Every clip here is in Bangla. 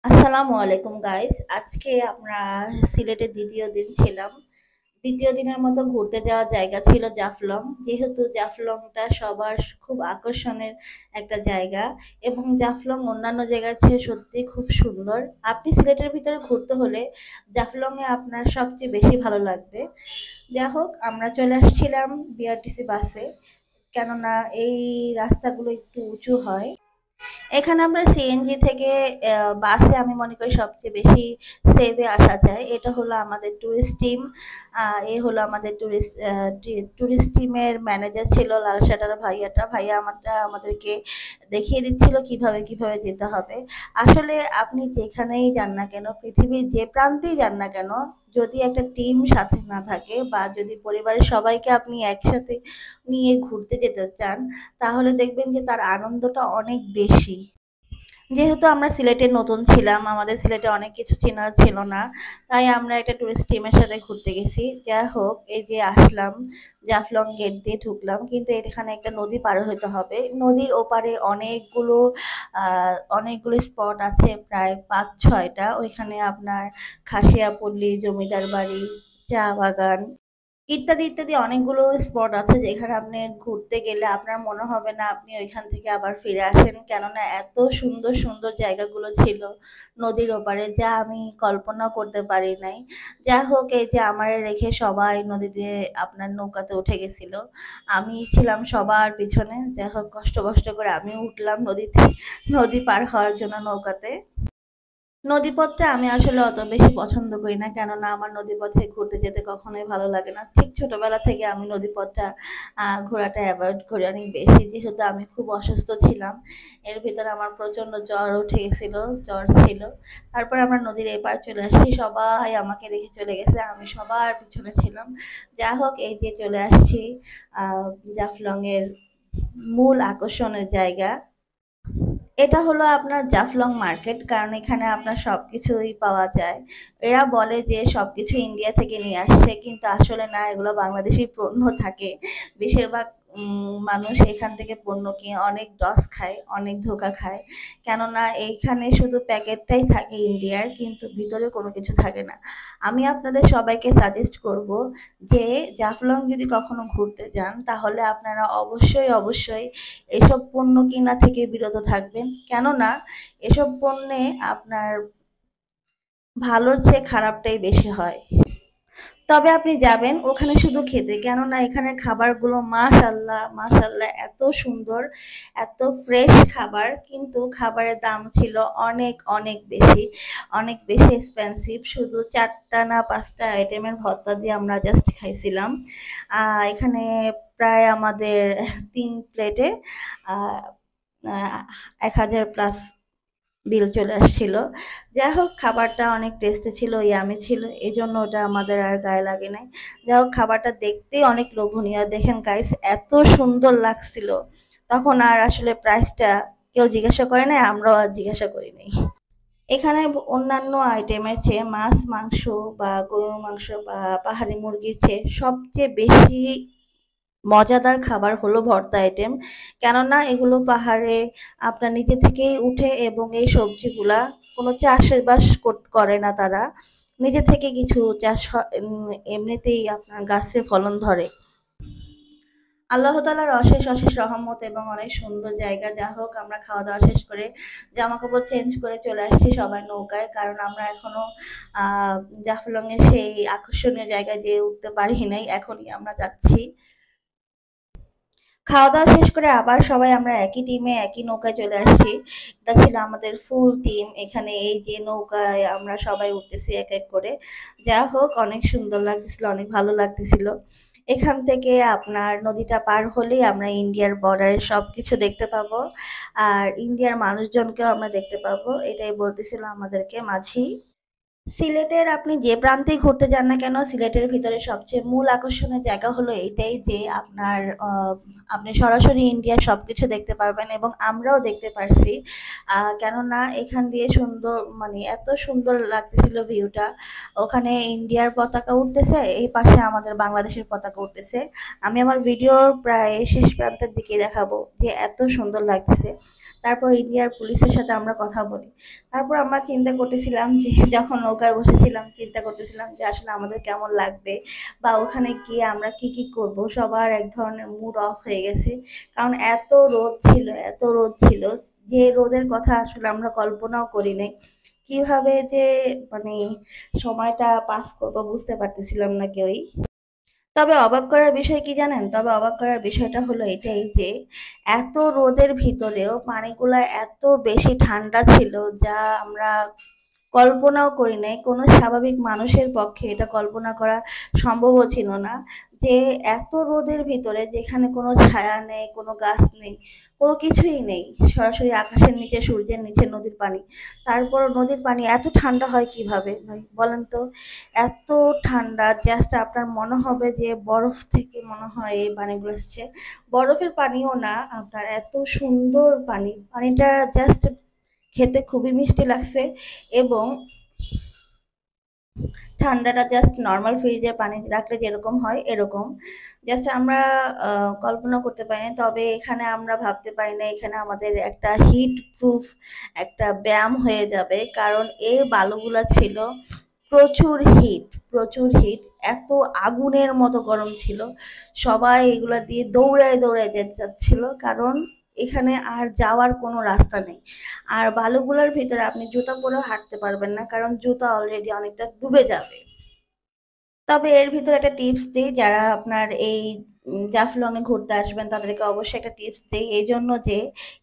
আসসালামু আলাইকুম গাইস। আজকে আমরা সিলেটের দ্বিতীয় দিন ছিলাম। দ্বিতীয় দিনের মতো ঘুরতে যাওয়ার জায়গা ছিল জাফলং। যেহেতু জাফলংটা সবার খুব আকর্ষণের একটা জায়গা এবং জাফলং অন্যান্য জায়গার চেয়ে সত্যি খুব সুন্দর। আপনি সিলেটের ভিতরে ঘুরতে হলে জাফলংয়ে আপনার সবচেয়ে বেশি ভালো লাগবে। যাই হোক, আমরা চলে আসছিলাম বিআরটিসি বাসে, কেননা এই রাস্তাগুলো একটু উঁচু হয়। এখানে আমরা সিএনজি থেকে বাসে আমি মনে করি সবচেয়ে বেশি সেভে আসা যায়। এটা হলো আমাদের ট্যুরিস্ট টিম। এ হলো আমাদের ট্যুরিস্ট টিমের ম্যানেজার ছিল লাল শাটার ভাইয়াটা। ভাইয়া আমাদেরকে দেখিয়ে দিচ্ছিল কিভাবে কিভাবে যেতে হবে। আসলে আপনি যেখানেই যান না কেন, পৃথিবীর যে প্রান্তেই যান না কেন, যদি একটা টিম সাথে না থাকে বা যদি পরিবারের সবাইকে আপনি একসাথে নিয়ে ঘুরতে যেতে চান, তাহলে দেখবেন যে তার আনন্দটা অনেক বেশি। যেহেতু আমরা সিলেটে নতুন ছিলাম, আমাদের সিলেটে অনেক কিছু চেনার ছিল না, তাই আমরা একটা টুরিস্ট টিমের সাথে ঘুরতে গেছি। যাই হোক, এই যে আসলাম, জাফলং গেট দিয়ে ঢুকলাম, কিন্তু এখানে একটা নদী পার হতে হবে। নদীর ওপারে অনেকগুলো স্পট আছে, প্রায় ৫-৬টা। ওইখানে আপনার খাসিয়াপল্লী, জমিদার বাড়ি, চা বাগান ইত্যাদি ইত্যাদি অনেকগুলো স্পট আছে, যেখানে আপনি ঘুরতে গেলে আপনার মনে হবে না আপনি ওইখান থেকে আবার ফিরে আসেন, কেননা এত সুন্দর সুন্দর জায়গাগুলো ছিল নদীর ওপারে, যা আমি কল্পনাও করতে পারি নাই। যা হোক, এই যে আমারে রেখে সবাই নদীতে আপনার নৌকাতে উঠে গেছিল। আমি ছিলাম সবার পিছনে। যাই হোক, কষ্ট কষ্ট করে আমিও উঠলাম নদীতে, নদী পার হওয়ার জন্য নৌকাতে। নদীপথটা আমি আসলে অত বেশি পছন্দ করি না, কেননা আমার নদীপথে ঘুরতে যেতে কখনোই ভালো লাগে না। ঠিক ছোটবেলা থেকে আমি নদীপথটা ঘোরাটা অ্যাভয়েড করি অনেক বেশি, যেহেতু আমি খুব অসুস্থ ছিলাম। এর ভিতরে আমার প্রচণ্ড জ্বর উঠে গেছিল, জ্বর ছিল। তারপর আমরা নদীর এপার চলে আসছি, সবাই আমাকে রেখে চলে গেছে, আমি সবার পিছনে ছিলাম। যা হোক, এই যে চলে আসছি জাফলংয়ের মূল আকর্ষণের জায়গা। এটা হলো আপনার জাফলং মার্কেট, কারণ এখানে আপনার সবকিছুই পাওয়া যায়। এরা বলে যে সবকিছু ইন্ডিয়া থেকে নিয়ে আসছে, কিন্তু আসলে না, এগুলো বাংলাদেশি পণ্য থাকে। বেশিরভাগ মানুষ এখান থেকে পণ্য কিনে অনেক লস খায়, অনেক ধোকা খায়, কেননা এইখানে শুধু প্যাকেটটাই থাকে ইন্ডিয়ার, কিন্তু ভিতরে কোনো কিছু থাকে না। আমি আপনাদের সবাইকে সাজেস্ট করব যে জাফলং যদি কখনো ঘুরতে যান, তাহলে আপনারা অবশ্যই অবশ্যই এসব পণ্য কিনা থেকে বিরত থাকবেন, কেননা এসব পণ্যে আপনার ভালোর চেয়ে খারাপটাই বেশি হয়। তবে আপনি যাবেন ওখানে শুধু খেতে, কেননা এখানের খাবারগুলো মাশাল্লাহ মাশাল্লাহ এত সুন্দর, এত ফ্রেশ খাবার, কিন্তু খাবারের দাম ছিল অনেক অনেক বেশি, অনেক বেশি এক্সপেন্সিভ। শুধু ৪টা না ৫টা আইটেমের ভর্তা দিয়ে আমরা জাস্ট খাইছিলাম। এখানে প্রায় আমাদের ৩ প্লেটে ১,০০০ প্লাস বিল চলে আসছিল। যাই হোক, খাবারটা অনেক টেস্টি ছিল, ইয়ামি ছিল, এই জন্য ওটা আমাদের আর গায়ে লাগে নাই। যাই হোক, খাবারটা দেখতেই অনেক লোভনীয়, দেখেন গাইস, এত সুন্দর লাগছিল। তখন আর আসলে প্রাইসটা কেউ জিজ্ঞাসা করে নাই, আমরাও আর জিজ্ঞাসা করি নাই। এখানে অন্যান্য আইটেমের চেয়ে মাছ মাংস বা গরুর মাংস বা পাহাড়ি মুরগির চেয়ে সবচেয়ে বেশি মজাদার খাবার হলো ভর্তা আইটেম, কেননা এগুলো পাহাড়ে আপনার নিজে থেকেই উঠে, এবং এই সবজিগুলা কোনো চাষবাস করে না তারা, নিজে থেকে কিছু এমনিতেই আপনার গাছে ফলন ধরে। আল্লাহ তাআলার অশেষ অশেষ রহমত এবং অনেক সুন্দর জায়গা। যা হোক, আমরা খাওয়া দাওয়া শেষ করে জামা কাপড় চেঞ্জ করে চলে আসছি সবাই নৌকায়, কারণ আমরা এখনো আহ জাফলং এর সেই আকর্ষণীয় জায়গায় যেয়ে উঠতে পারি নাই, এখনই আমরা যাচ্ছি। খাওয়া দাওয়া শেষ করে আবার সবাই আমরা একই টিমে একই নৌকায় চলে আসছি। এটা ছিল আমাদের ফুল টিম। এখানে এই যে নৌকায় আমরা সবাই উঠতেছি এক এক করে। যা হোক, অনেক সুন্দর লাগতেছিল, অনেক ভালো লাগতেছিল। এখান থেকে আপনার নদীটা পার হলেই আমরা ইন্ডিয়ার বর্ডারের সবকিছু দেখতে পাবো, আর ইন্ডিয়ার মানুষজনকেও আমরা দেখতে পাবো, এটাই বলতেছিল আমাদেরকে মাঝি। সিলেটের আপনি যে প্রান্তেই ঘুরতে যান না কেন, সিলেটের ভিতরে সবচেয়ে মূল আকর্ষণের জায়গা হলো এইটাই যে আপনার আপনি সরাসরি ইন্ডিয়ার সবকিছু দেখতে পারবেন এবং আমরাও দেখতে পারছি। কেননা এখান দিয়ে সুন্দর মানে এত সুন্দর লাগতেছিল ভিউটা। ওখানে ইন্ডিয়ার পতাকা উঠতেছে, এই পাশে আমাদের বাংলাদেশের পতাকা উঠতেছে। আমি আমার ভিডিওর প্রায় শেষ প্রান্তের দিকে দেখাবো যে এত সুন্দর লাগতেছে। তারপর ইন্ডিয়ার পুলিশের সাথে আমরা কথা বলি। তারপর আমরা চিন্তা করতেছিলাম যে যখন নৌকায় বসেছিলাম চিন্তা করতেছিলাম যে আসলে আমাদের কেমন লাগবে বা ওখানে গিয়ে আমরা কি কি করব। সবার এক ধরনের মুড অফ হয়ে গেছে, কারণ এত রোদ ছিল, এত রোদ ছিল, যে রোদের কথা আসলে আমরা কল্পনাও করি নাই। কিভাবে যে মানে সময়টা পাস করবো বুঝতে পারতেছিলাম না কেউই। তবে অবাক করার বিষয় কি জানেন? তবে অবাক করার বিষয়টা হলো এটাই যে এত রোদের ভিতরেও পানিগুলা এত বেশি ঠান্ডা ছিল, যা আমরা কল্পনাও করি নাই। কোনো স্বাভাবিক মানুষের পক্ষে এটা কল্পনা করা সম্ভবও ছিল না যে এত রোদের ভিতরে, যেখানে কোনো ছায়া নেই, কোনো গাছ নেই, কোনো কিছুই নেই, সরাসরি আকাশের নিচে, সূর্যের নিচে নদীর পানি। তারপরও নদীর পানি এত ঠান্ডা হয় কিভাবে ভাই বলেন তো? এত ঠান্ডা, জাস্ট আপনার মনে হবে যে বরফ থেকে মনে হয় এই পানিগুলো এসছে। বরফের পানিও না, আপনার এত সুন্দর পানি, পানিটা জাস্ট খেতে খুবই মিষ্টি লাগছে। এবং ঠান্ডাটা জাস্ট নর্মাল ফ্রিজে পানি রাখলে যেরকম হয় এরকম। জাস্ট আমরা কল্পনা করতে পারি না। তবে এখানে আমরা ভাবতে পারি না এখানে আমাদের একটা হিট প্রুফ একটা ব্যায়াম হয়ে যাবে, কারণ এই বালুগুলা ছিল প্রচুর হিট, প্রচুর হিট। এত আগুনের মতো গরম ছিল, সবাই এগুলা দিয়ে দৌড়ায় দৌড়ায় যেতে চাচ্ছিল, কারণ এখানে আর যাওয়ার কোনো রাস্তা নেই। আর বালুগুলোর ভিতরে আপনি জুতা পরেও হাঁটতে পারবেন না, কারণ জুতা অলরেডি অনেকটা ডুবে যাবে। তবে এর ভিতরে একটা টিপস দিই, যারা আপনার এই জাফলং এ ঘুরতে আসবেন তাদেরকে অবশ্যই একটা টিপস দিই, এই জন্য যে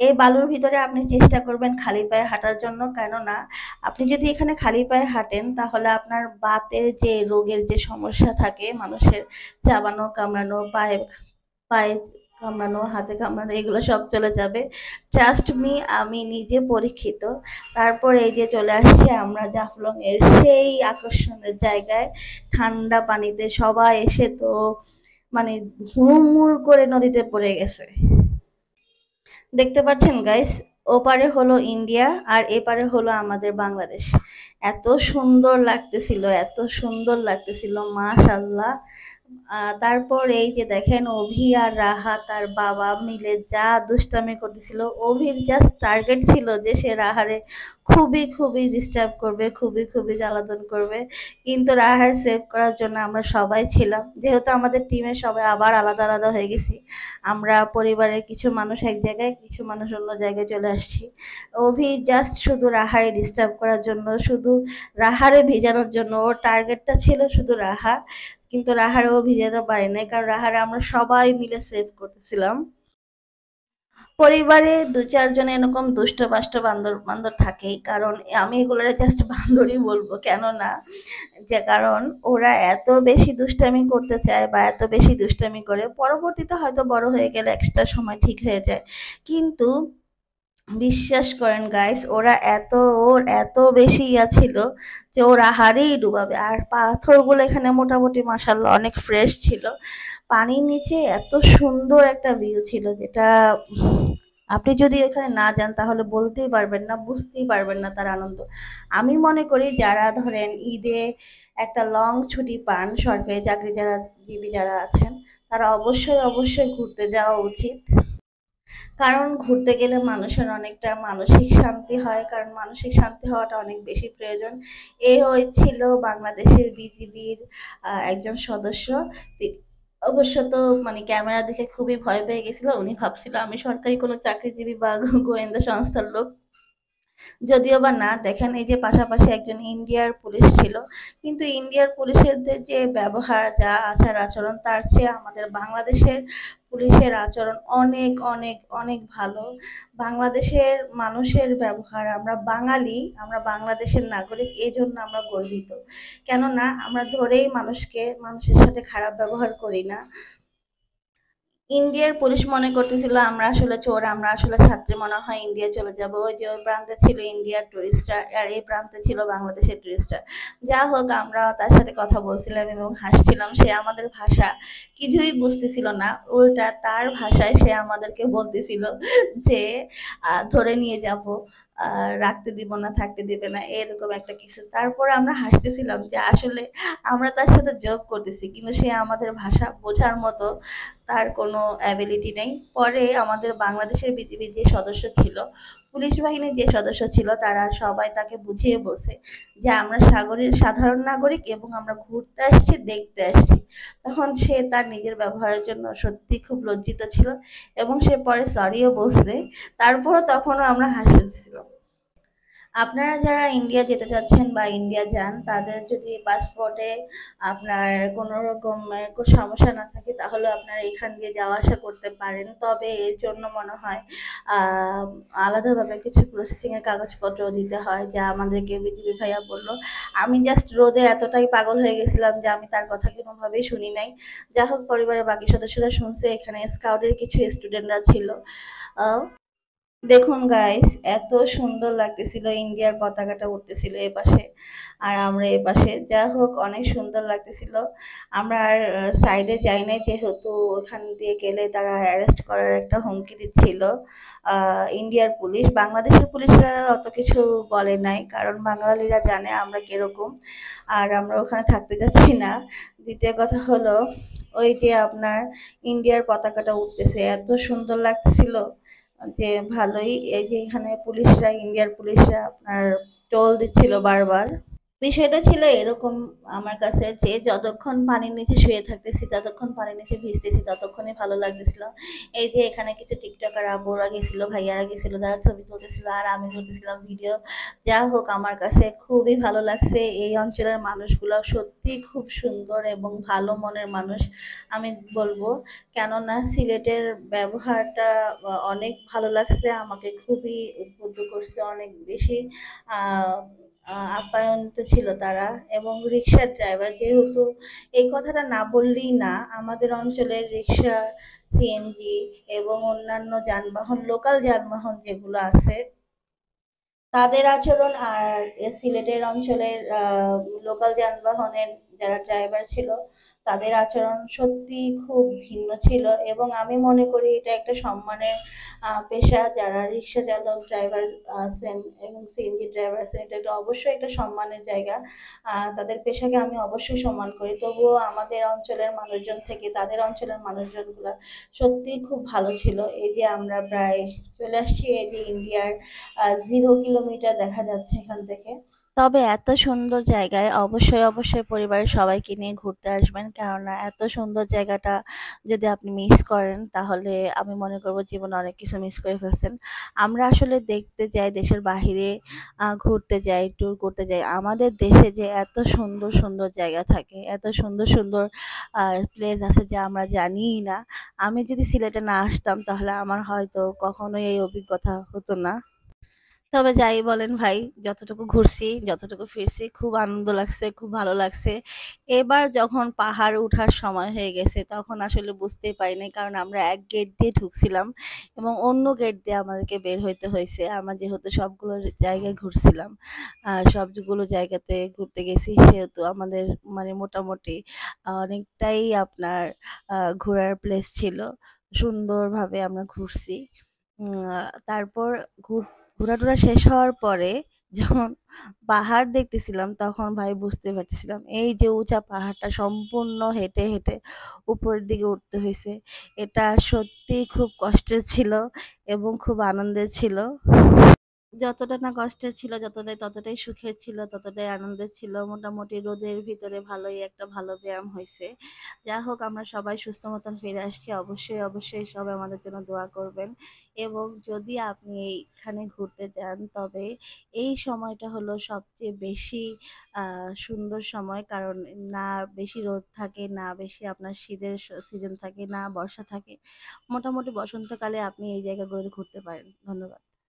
এই বালুর ভিতরে আপনি চেষ্টা করবেন খালি পায়ে হাঁটার জন্য। কেননা আপনি যদি এখানে খালি পায়ে হাঁটেন তাহলে আপনার বাতের যে রোগের যে সমস্যা থাকে মানুষের, চাবানো কামড়ানো, পায়ে পায়ে কামড়ানো, হাতে কামড়ানো, এগুলো সব চলে যাবে। ট্রাস্ট মি, আমি নিজে পরীক্ষিত। তারপর এই যে চলে আসছি আমরা জাফলং এর সেই আকর্ষণের জায়গায়, ঠান্ডা পানিতে সবাই এসে তো মানে হুড়মুড় করে নদীতে পড়ে গেছে। দেখতে পাচ্ছেন গাইস, ওপারে হলো ইন্ডিয়া আর এপারে হলো আমাদের বাংলাদেশ। এত সুন্দর লাগতেছিল, এত সুন্দর লাগতেছিল, মাশাল্লাহ। তারপর এই যে দেখেন অভি আর রাহা তার বাবা মিলে যা দুষ্টামি করতেছিল। অভির জাস্ট টার্গেট ছিল যে সে রাহারে খুবই খুবই ডিস্টার্ব করবে, খুবই খুবই জ্বালাতন করবে। কিন্তু রাহার সেভ করার জন্য আমরা সবাই ছিলাম, যেহেতু আমাদের টিমের সবাই আবার আলাদা আলাদা হয়ে গেছি। আমরা পরিবারের কিছু মানুষ এক জায়গায়, কিছু মানুষ অন্য জায়গায় চলে আসছি। অভি জাস্ট শুধু রাহারে ডিস্টার্ব করার জন্য, শুধু রাহারে ভিজানোর জন্য, ওর টার্গেটটা ছিল শুধু রাহা। কিন্তু রাহারেও ভিজাতে পারি নাই, কারণ রাহারে আমরা সবাই মিলে সেভ করতেছিলাম। পরিবারে দু চারজন এরকম দুষ্ট বাষ্ট বান্দর বান্দর থাকেই, কারণ আমি এগুলোর জাস্ট বান্দরই বলবো। কেননা যে কারণ ওরা এত বেশি দুষ্টামি করতে চায় বা এত বেশি দুষ্টামি করে, পরবর্তীতে হয়তো বড় হয়ে গেলে একটা সময় ঠিক হয়ে যায়। কিন্তু বিশ্বাস করেন গাইস, ওরা এত, ওর এত বেশি ইয়া ছিল যে ওরা হারেই ডুবাবে। আর পাথরগুলো এখানে মোটামুটি মাশাল্লাহ অনেক ফ্রেশ ছিল। পানির নিচে এত সুন্দর একটা ভিউ ছিল, যেটা আপনি যদি এখানে না যান তাহলে বলতেই পারবেন না, বুঝতেই পারবেন না তার আনন্দ। আমি মনে করি যারা ধরেন ঈদে একটা লং ছুটি পান, সরকারি চাকরি যারা জীবী যারা আছেন, তারা অবশ্যই অবশ্যই ঘুরতে যাওয়া উচিত। কারণ ঘুরতে গেলে মানুষের অনেকটা মানসিক শান্তি হয়, কারণ মানসিক শান্তি হওয়াটা অনেক বেশি প্রয়োজন। এ হয়েছিল বাংলাদেশের বিজিবির একজন সদস্য। অবশ্য তো মানে ক্যামেরা দেখে খুবই ভয় পেয়ে গেছিল, উনি ভাবছিল আমি সরকারি কোনো চাকরিজীবী বা গোয়েন্দা সংস্থার লোক। যদিও বা না, দেখেন এই যে পাশাপাশি একজন ইন্ডিয়ার পুলিশ ছিল, কিন্তু ইন্ডিয়ার পুলিশের যে ব্যবহার, যা আচার আচরণ, তার চেয়ে আমাদের বাংলাদেশের পুলিশের আচরণ অনেক অনেক অনেক ভালো। বাংলাদেশের মানুষের ব্যবহার, আমরা বাঙালি, আমরা বাংলাদেশের নাগরিক, এই জন্য আমরা গর্বিত। কেননা আমরা ধরেই মানুষের সাথে খারাপ ব্যবহার করি না। ইন্ডিয়ার পুলিশ মনে করতেছিল আমরা আসলে চোর, আমরা আসলে ছাত্রী, মনে হয় ইন্ডিয়া চলে যাব। ওই যে ওই প্রান্তে ছিল ইন্ডিয়ার টুরিস্টরা আর এই প্রান্তে ছিল বাংলাদেশের টুরিস্টরা। যা হোক আমরা তার সাথে কথা বলছিলাম এবং হাসছিলাম। সে আমাদের ভাষা কিছুই বুঝতেছিল না, উল্টা তার ভাষায় সে আমাদেরকে বলতেছিল যে ধরে নিয়ে যাব, রাখতে দিব না, থাকতে দিবে না, এরকম একটা কিছু। তারপরে আমরা হাসতেছিলাম যে আসলে আমরা তার সাথে জোক করতেছি কিন্তু সে আমাদের ভাষা বোঝার মতো তার কোনো অ্যাবিলিটি নেই। পরে আমাদের বাংলাদেশের বিজিবির যে সদস্য ছিল, পুলিশ বাহিনীর যে সদস্য ছিল, তারা সবাই তাকে বুঝিয়ে বলছে যে আমরা সাগরের সাধারণ নাগরিক এবং আমরা ঘুরতে আসছি, দেখতে আসছি। তখন সে তার নিজের ব্যবহারের জন্য সত্যি খুব লজ্জিত ছিল এবং সে পরে সরিও বলছে। তারপরও তখনও আমরা হাসতেছিলাম। আপনারা যারা ইন্ডিয়া যেতে চাচ্ছেন বা ইন্ডিয়া যান, তাদের যদি পাসপোর্টে আপনার কোনো রকম সমস্যা না থাকে তাহলে আপনারা এখান দিয়ে যাওয়া আসা করতে পারেন। তবে এর জন্য মনে হয় আহ, আলাদাভাবে কিছু প্রসেসিংয়ের কাগজপত্র দিতে হয়, যা আমাদেরকে বিজিবি ভাইয়া বললো। আমি জাস্ট রোদে এতটাই পাগল হয়ে গেছিলাম যে আমি তার কথা কোনোভাবেই শুনি নাই। যা হোক পরিবারের বাকি সদস্যরা শুনছে, এখানে স্কাউটের কিছু স্টুডেন্টরা ছিল। আহ, দেখুন গাইস, এত সুন্দর লাগতেছিল, ইন্ডিয়ার পতাকাটা উঠতেছিল এপাশে আর আমরা এপাশে। যা হোক অনেক সুন্দর লাগতেছিল। আমরা আর সাইডে যাই নাই, যেহেতু ওখান দিয়ে গেলে তারা অ্যারেস্ট করার একটা হুমকি দিচ্ছিল ইন্ডিয়ার পুলিশ। বাংলাদেশের পুলিশরা অত কিছু বলে নাই, কারণ বাঙালিরা জানে আমরা কিরকম, আর আমরা ওখানে থাকতে যাচ্ছি না। দ্বিতীয় কথা হলো, ওই যে আপনার ইন্ডিয়ার পতাকাটা উঠতেছে, এত সুন্দর লাগতেছিল যে ভালোই। এই যে এখানে পুলিশরা, ইন্ডিয়ার পুলিশরা আপনার টোল দিচ্ছিল বারবার। বিষয়টা ছিল এরকম আমার কাছে যে যতক্ষণ পানির নিচে শুয়ে থাকতেছি, ততক্ষণ পানির নিচে ভিজতেছি, ততক্ষণই ভালো লাগতেছিল। এই যে এখানে কিছু টিকটকার আপুরা গেছিল, ভাইয়ারা গেছিল, তারা ছবি তুলতেছিল আর আমি করতেছিলাম ভিডিও। যা হোক আমার কাছে খুবই ভালো লাগছে। এই অঞ্চলের মানুষগুলো সত্যি খুব সুন্দর এবং ভালো মনের মানুষ আমি বলবো। কেননা সিলেটের ব্যবহারটা অনেক ভালো লাগছে, আমাকে খুবই উদ্বুদ্ধ করছে, অনেক বেশি আহ আপ্যায়নিত ছিল তারা। এবং রিক্সার ড্রাইভার, যেহেতু এই কথাটা না বললেই না, আমাদের অঞ্চলের রিক্সা, সিএনজি এবং অন্যান্য যানবাহন, লোকাল যানবাহন যেগুলো আছে, তাদের আচরণ আর সিলেটের অঞ্চলের লোকাল যানবাহনের যারা ড্রাইভার ছিল তাদের আচরণ সত্যি খুব ভিন্ন ছিল। এবং আমি মনে করি এটা একটা সম্মানের পেশা। যারা রিক্সা চালক, ড্রাইভার আছেন এবং সিএনজি ড্রাইভার আছেন, এটা একটা অবশ্যই একটা সম্মানের জায়গা। তাদের পেশাকে আমি অবশ্যই সম্মান করি। তবুও আমাদের অঞ্চলের মানুষজন থেকে তাদের অঞ্চলের মানুষজনগুলা সত্যিই খুব ভালো ছিল। এই যে আমরা প্রায় চলে আসছি, এই যে ইন্ডিয়ার 0 কিলোমিটার দেখা যাচ্ছে এখান থেকে। তবে এত সুন্দর জায়গায় অবশ্যই অবশ্যই পরিবারের সবাইকে নিয়ে ঘুরতে আসবেন, কেননা এত সুন্দর জায়গাটা যদি আপনি মিস করেন তাহলে আমি মনে করব জীবনে অনেক কিছু মিস করে ফেলছেন। আমরা আসলে দেখতে যাই, দেশের বাহিরে ঘুরতে যাই, ট্যুর করতে যাই। আমাদের দেশে যে এত সুন্দর সুন্দর জায়গা থাকে, এত সুন্দর সুন্দর প্লেস আছে যা আমরা জানিই না। আমি যদি সিলেটে না আসতাম তাহলে আমার হয়তো কখনোই এই অভিজ্ঞতা হতো না। তবে যাই বলেন ভাই, যতটুকু ঘুরছি, যতটুকু ফিরছি, খুব আনন্দ লাগছে, খুব ভালো লাগছে। এবার যখন পাহাড় উঠার সময় হয়ে গেছে তখন আসলে বুঝতেই পারি নাই, কারণ আমরা এক গেট দিয়ে ঢুকছিলাম এবং অন্য গেট দিয়ে আমাদেরকে বের হইতে হয়েছে। আমরা যেহেতু সবগুলো জায়গায় ঘুরছিলাম, সবগুলো জায়গাতে ঘুরতে গেছি, সেহেতু আমাদের মানে মোটামুটি অনেকটাই আপনার ঘোরার প্লেস ছিল। সুন্দরভাবে আমরা ঘুরছি। তারপর ঘোরাটোরা শেষ হওয়ার পরে যখন পাহাড় দেখতেছিলাম তখন ভাই বুঝতে পারতেছিলাম এই যে উঁচা পাহাড়টা সম্পূর্ণ হেঁটে হেঁটে উপরের দিকে উঠতে হয়েছে। এটা সত্যি খুব কষ্টের ছিল এবং খুব আনন্দের ছিল। যতটা না কষ্টের ছিল ততটাই সুখের ছিল, ততটাই আনন্দের ছিল। মোটামুটি রোদের ভিতরে ভালোই একটা ভালো ব্যায়াম হয়েছে। যা হোক আমরা সবাই সুস্থ মতন ফিরে আসছি। অবশ্যই অবশ্যই সবাই আমাদের জন্য দোয়া করবেন। এবং যদি আপনি এইখানে ঘুরতে যান তবে এই সময়টা হলো সবচেয়ে বেশি সুন্দর সময়, কারণ না বেশি রোদ থাকে, না বেশি আপনার শীতের সিজন থাকে, না বর্ষা থাকে। মোটামুটি বসন্তকালে আপনি এই জায়গাগুলোতে ঘুরতে পারেন। ধন্যবাদ।